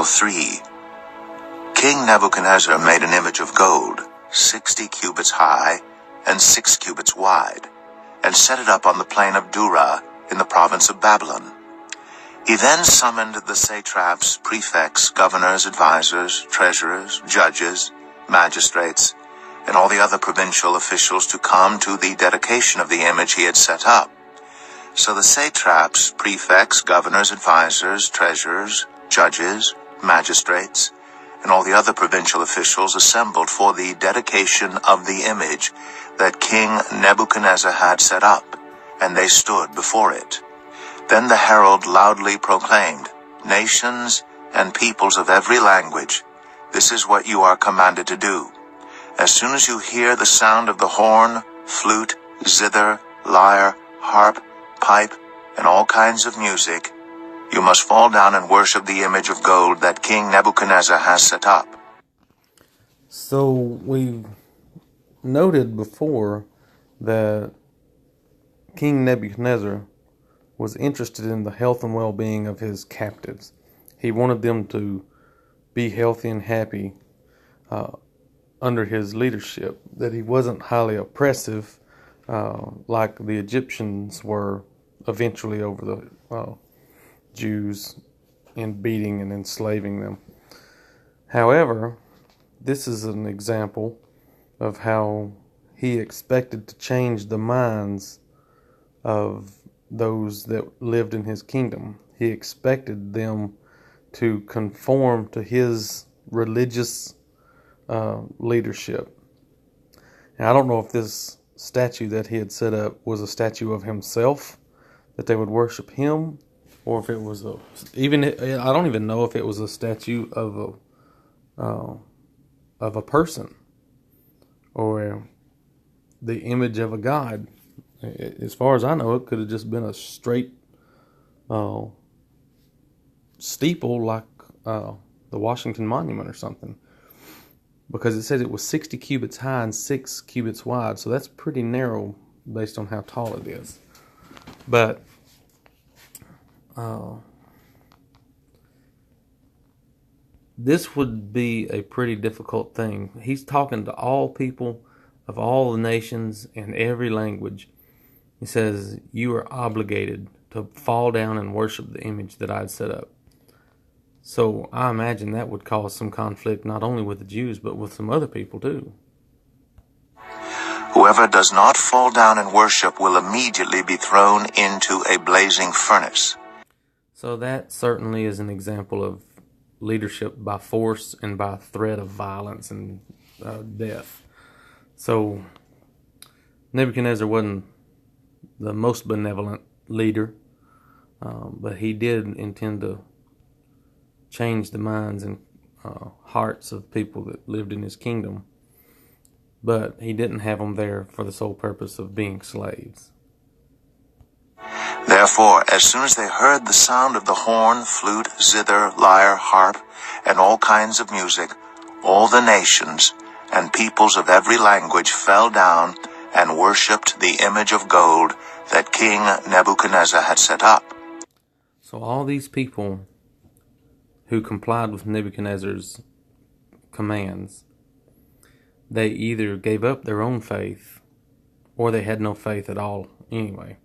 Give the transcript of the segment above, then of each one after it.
3. King Nebuchadnezzar made an image of gold, 60 cubits high and 6 cubits wide, and set it up on the plain of Dura in the province of Babylon. He then summoned the satraps, prefects, governors, advisors, treasurers, judges, magistrates, and all the other provincial officials to come to the dedication of the image he had set up. So the satraps, prefects, governors, advisors, treasurers, judges, magistrates, and all the other provincial officials assembled for the dedication of the image that King Nebuchadnezzar had set up, and they stood before it. Then the herald loudly proclaimed, "Nations and peoples of every language, this is what you are commanded to do. As soon as you hear the sound of the horn, flute, zither, lyre, harp, pipe, and all kinds of music, you must fall down and worship the image of gold that King Nebuchadnezzar has set up." So we've noted before that King Nebuchadnezzar was interested in the health and well-being of his captives. He wanted them to be healthy and happy under his leadership, that he wasn't highly oppressive like the Egyptians were eventually over the Jews in beating and enslaving them. However, this is an example of how he expected to change the minds of those that lived in his kingdom. He expected them to conform to his religious leadership. And I don't know if this statue that he had set up was a statue of himself, that they would worship him, or if it was I don't even know if it was a statue of a person, or the image of a god. As far as I know, it could have just been a straight steeple like the Washington Monument or something, because it says it was 60 cubits high and 6 cubits wide, so that's pretty narrow based on how tall it is. But this would be a pretty difficult thing. He's talking to all people of all the nations and every language. He says, you are obligated to fall down and worship the image that I had set up. So I imagine that would cause some conflict not only with the Jews, but with some other people too. Whoever does not fall down and worship will immediately be thrown into a blazing furnace. So that certainly is an example of leadership by force and by threat of violence and death. So Nebuchadnezzar wasn't the most benevolent leader, but he did intend to change the minds and hearts of people that lived in his kingdom, but he didn't have them there for the sole purpose of being slaves. Therefore, as soon as they heard the sound of the horn, flute, zither, lyre, harp, and all kinds of music, all the nations and peoples of every language fell down and worshipped the image of gold that King Nebuchadnezzar had set up. So all these people who complied with Nebuchadnezzar's commands, they either gave up their own faith or they had no faith at all anyway.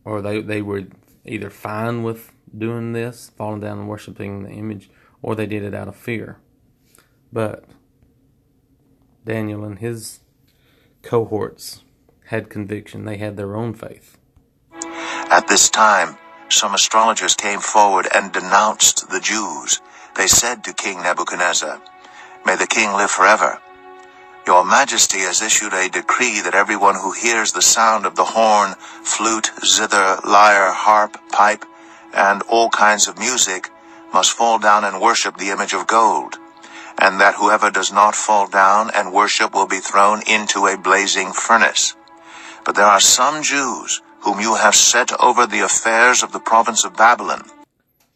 Or they were either fine with doing this, falling down and worshiping the image, or they did it out of fear. But Daniel and his cohorts had conviction. They had their own faith. At this time, some astrologers came forward and denounced the Jews. They said to King Nebuchadnezzar, "May the king live forever. Your Majesty has issued a decree that everyone who hears the sound of the horn, flute, zither, lyre, harp, pipe, and all kinds of music must fall down and worship the image of gold, and that whoever does not fall down and worship will be thrown into a blazing furnace. But there are some Jews whom you have set over the affairs of the province of Babylon."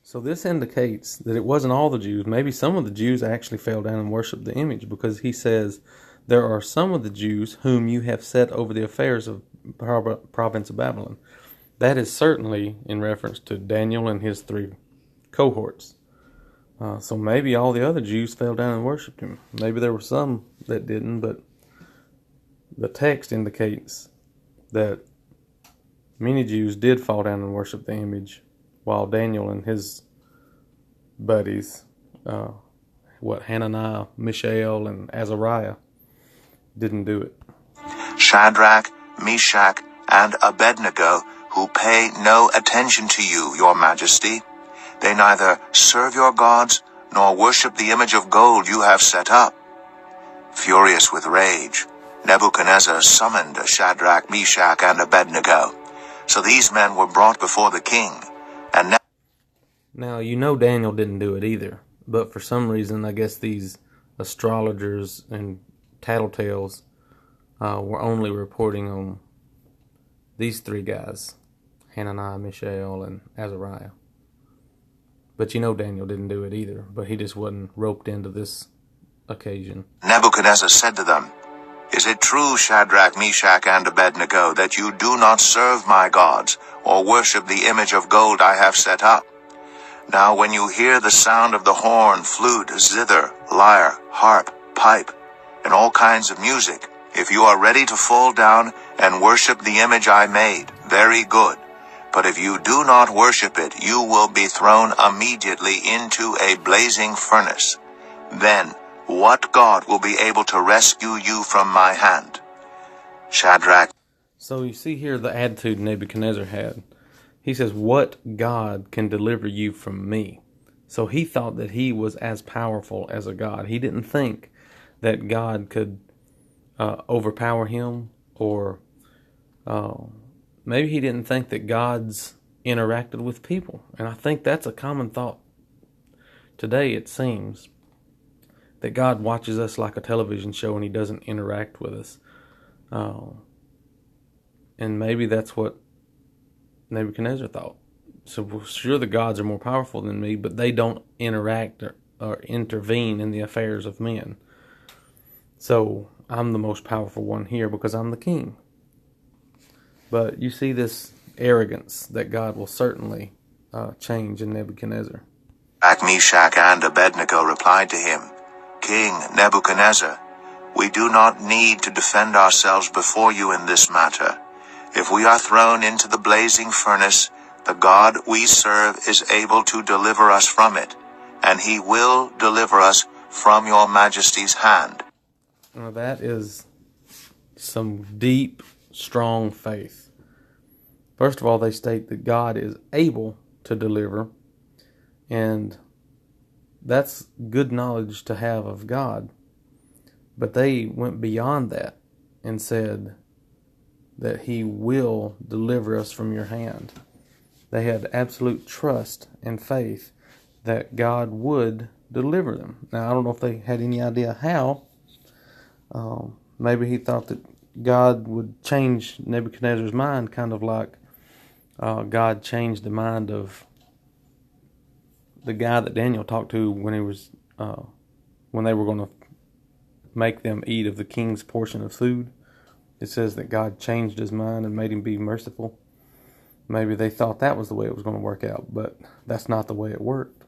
So this indicates that it wasn't all the Jews. Maybe some of the Jews actually fell down and worshiped the image, because he says, there are some of the Jews whom you have set over the affairs of the province of Babylon. That is certainly in reference to Daniel and his 3 cohorts. So maybe all the other Jews fell down and worshipped him. Maybe there were some that didn't, but the text indicates that many Jews did fall down and worship the image, while Daniel and his buddies, Hananiah, Mishael, and Azariah, didn't do it. Shadrach, Meshach, and Abednego, who pay no attention to you, your majesty. They neither serve your gods nor worship the image of gold you have set up. Furious with rage, Nebuchadnezzar summoned Shadrach, Meshach, and Abednego. So these men were brought before the king. And now, you know Daniel didn't do it either, but for some reason, I guess these astrologers and tattletales were only reporting on these 3 guys, Hananiah, Mishael, and Azariah. But you know Daniel didn't do it either, but he just wasn't roped into this occasion. Nebuchadnezzar said to them, Is it true, Shadrach, Meshach, and Abednego, that you do not serve my gods, or worship the image of gold I have set up? Now when you hear the sound of the horn, flute, zither, lyre, harp, pipe, and all kinds of music, if you are ready to fall down and worship the image I made, very good. But if you do not worship it, you will be thrown immediately into a blazing furnace. Then what God will be able to rescue you from my hand? Shadrach. So you see here the attitude Nebuchadnezzar had. He says, what God can deliver you from me? So he thought that he was as powerful as a God. He didn't think that God could overpower him, or maybe he didn't think that God's interacted with people. And I think that's a common thought today, it seems, that God watches us like a television show and he doesn't interact with us. And maybe that's what Nebuchadnezzar thought. So sure, the gods are more powerful than me, but they don't interact or intervene in the affairs of men. So I'm the most powerful one here because I'm the king. But you see this arrogance that God will certainly change in Nebuchadnezzar. Meshach, and Abednego replied to him, King Nebuchadnezzar, we do not need to defend ourselves before you in this matter. If we are thrown into the blazing furnace, the God we serve is able to deliver us from it, and he will deliver us from your majesty's hand. Now that is some deep, strong faith. First of all, they state that God is able to deliver, and that's good knowledge to have of God. But they went beyond that and said that he will deliver us from your hand. They had absolute trust and faith that God would deliver them. Now, I don't know if they had any idea how. Maybe he thought that God would change Nebuchadnezzar's mind, kind of like God changed the mind of the guy that Daniel talked to when he was when they were going to make them eat of the king's portion of food. It says that God changed his mind and made him be merciful. Maybe they thought that was the way it was going to work out, but that's not the way it worked.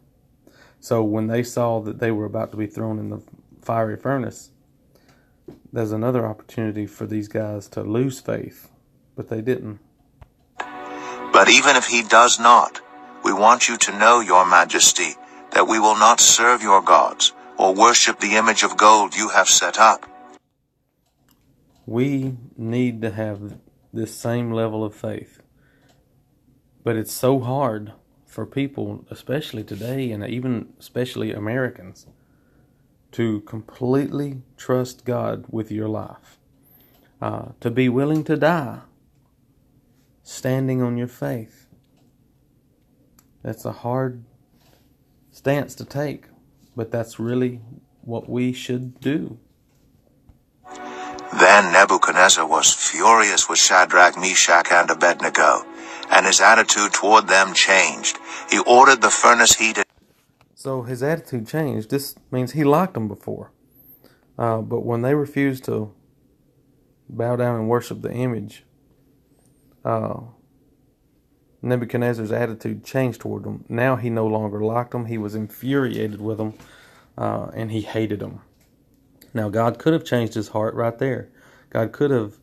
So when they saw that they were about to be thrown in the fiery furnace, there's another opportunity for these guys to lose faith, but they didn't. But even if he does not, we want you to know, your majesty, that we will not serve your gods or worship the image of gold you have set up. We need to have this same level of faith. But it's so hard for people, especially today, and even especially Americans, to completely trust God with your life. To be willing to die standing on your faith. That's a hard stance to take, but that's really what we should do. Then Nebuchadnezzar was furious with Shadrach, Meshach, and Abednego, and his attitude toward them changed. He ordered the furnace heated. So his attitude changed. This means he liked them before. But when they refused to bow down and worship the image, Nebuchadnezzar's attitude changed toward them. Now he no longer liked them. He was infuriated with them, and he hated them. Now God could have changed his heart right there. God could have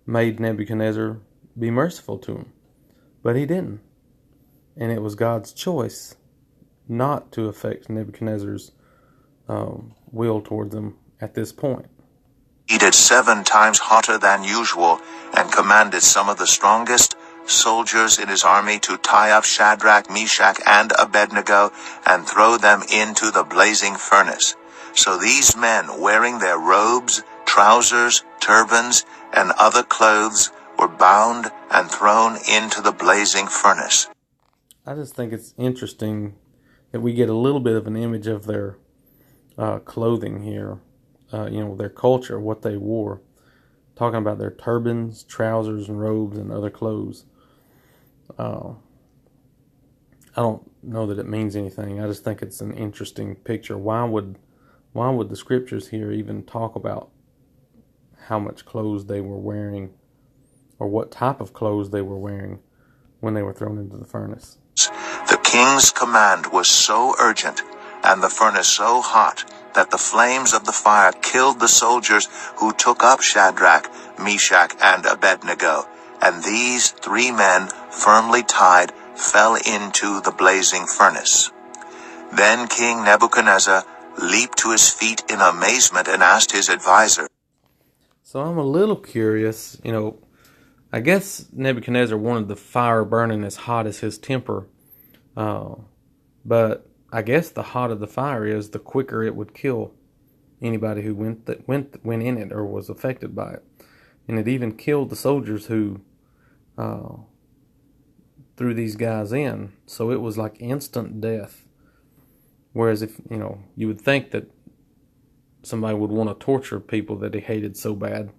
made Nebuchadnezzar be merciful to him, but he didn't. And it was God's choice not to affect Nebuchadnezzar's will towards them at this point. He did 7 times hotter than usual and commanded some of the strongest soldiers in his army to tie up Shadrach, Meshach, and Abednego and throw them into the blazing furnace. So these men, wearing their robes, trousers, turbans, and other clothes, were bound and thrown into the blazing furnace. I just think it's interesting that we get a little bit of an image of their clothing here, their culture, what they wore, talking about their turbans, trousers, and robes, and other clothes. I don't know that it means anything. I just think it's an interesting picture. Why would the scriptures here even talk about how much clothes they were wearing, or what type of clothes they were wearing when they were thrown into the furnace? The king's command was so urgent and the furnace so hot that the flames of the fire killed the soldiers who took up Shadrach, Meshach, and Abednego, and these 3 men, firmly tied, fell into the blazing furnace. Then King Nebuchadnezzar leaped to his feet in amazement and asked his advisor. So I'm a little curious, I guess Nebuchadnezzar wanted the fire burning as hot as his temper, but I guess the hotter the fire is, the quicker it would kill anybody who went in it or was affected by it. And it even killed the soldiers who threw these guys in. So it was like instant death. Whereas if, you would think that somebody would want to torture people that he hated so bad.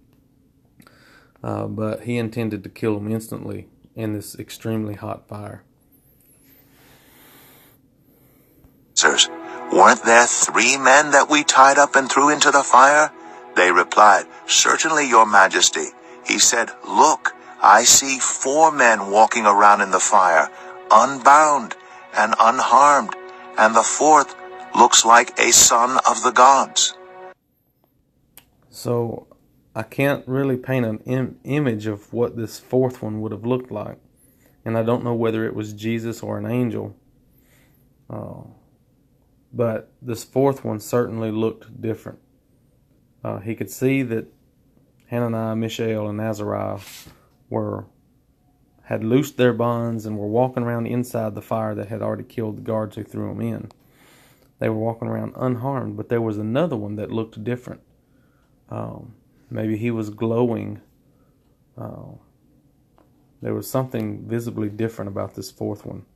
But he intended to kill them instantly in this extremely hot fire. Weren't there 3 men that we tied up and threw into the fire? They replied, Certainly, your majesty. He said, Look, I see 4 men walking around in the fire, unbound and unharmed, and the 4th looks like a son of the gods. So I can't really paint an image of what this 4th one would have looked like. And I don't know whether it was Jesus or an angel. But this 4th one certainly looked different. He could see that Hananiah, Mishael, and Azariah had loosed their bonds and were walking around inside the fire that had already killed the guards who threw them in. They were walking around unharmed, but there was another one that looked different. Maybe he was glowing. There was something visibly different about this 4th one.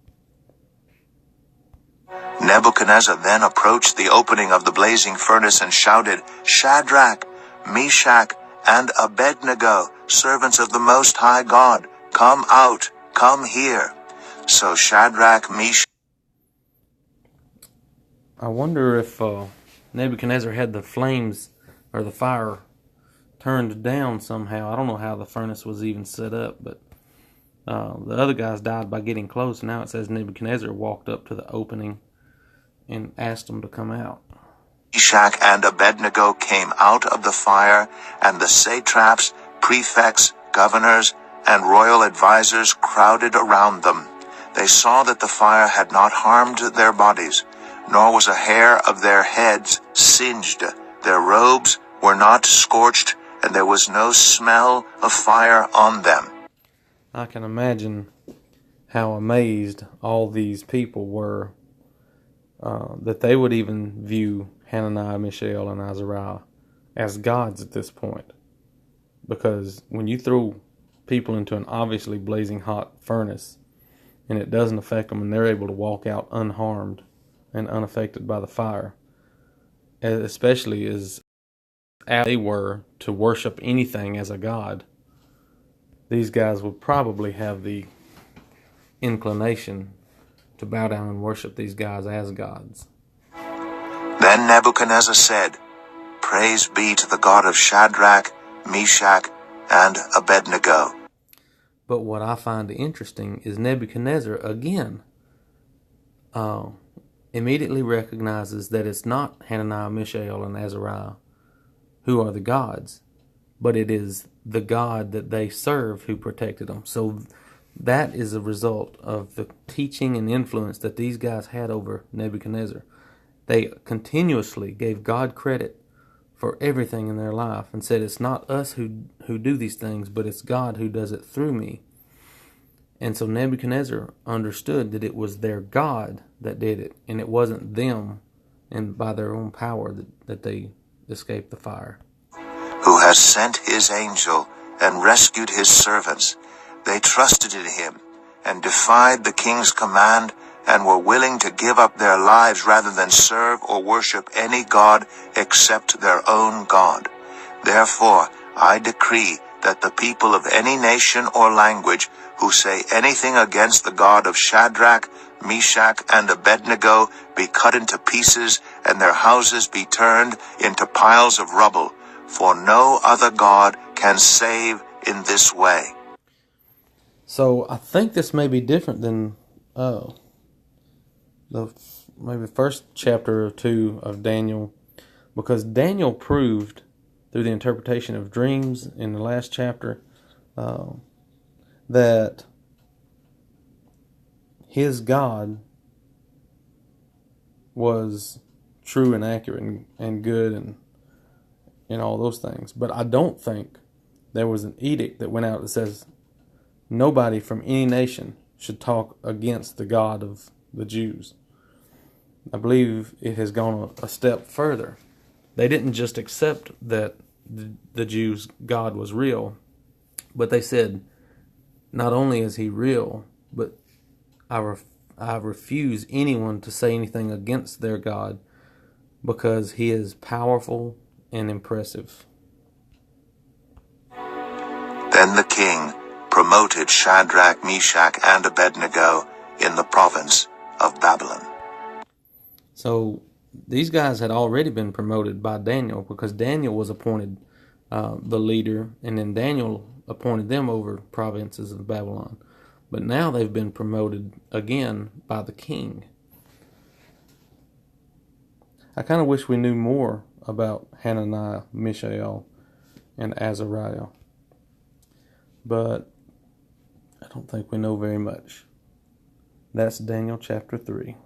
Nebuchadnezzar then approached the opening of the blazing furnace and shouted, Shadrach, Meshach, and Abednego, servants of the Most High God, come out, come here. So Shadrach, Meshach... I wonder if Nebuchadnezzar had the flames or the fire turned down somehow. I don't know how the furnace was even set up, but the other guys died by getting close. Now it says Nebuchadnezzar walked up to the opening and asked them to come out. Meshach and Abednego came out of the fire, and the satraps, prefects, governors, and royal advisers crowded around them. They saw that the fire had not harmed their bodies, nor was a hair of their heads singed. Their robes were not scorched, and there was no smell of fire on them. I can imagine how amazed all these people were that they would even view Hananiah, Mishael, and Azariah as gods at this point. Because when you throw people into an obviously blazing hot furnace and it doesn't affect them and they're able to walk out unharmed and unaffected by the fire, especially as they were to worship anything as a god, these guys would probably have the inclination to bow down and worship these guys as gods. Then Nebuchadnezzar said, Praise be to the God of Shadrach, Meshach, and Abednego. But what I find interesting is Nebuchadnezzar, again, immediately recognizes that it's not Hananiah, Mishael, and Azariah who are the gods, but it is the God that they serve who protected them. So that is a result of the teaching and influence that these guys had over Nebuchadnezzar. They continuously gave God credit for everything in their life and said, it's not us who do these things, but it's God who does it through me. And so Nebuchadnezzar understood that it was their God that did it, and it wasn't them and by their own power that they escaped the fire. Who has sent his angel and rescued his servants. They trusted in him and defied the king's command and were willing to give up their lives rather than serve or worship any god except their own God. Therefore, I decree that the people of any nation or language who say anything against the God of Shadrach, Meshach, and Abednego be cut into pieces, and their houses be turned into piles of rubble, for no other God can save in this way. So I think this may be different than the maybe first chapter or two of Daniel, because Daniel proved through the interpretation of dreams in the last chapter that his God was true and accurate and good and all those things. But I don't think there was an edict that went out that says nobody from any nation should talk against the God of the Jews. I believe it has gone a step further. They didn't just accept that the Jews' God was real, but they said, not only is he real, but I refuse anyone to say anything against their God because he is powerful and impressive. Then the king promoted Shadrach, Meshach, and Abednego in the province of Babylon. So these guys had already been promoted by Daniel because Daniel was appointed the leader, and then Daniel appointed them over provinces of Babylon. But now they've been promoted again by the king. I kind of wish we knew more about Hananiah, Mishael, and Azariah, but I don't think we know very much. That's Daniel chapter 3.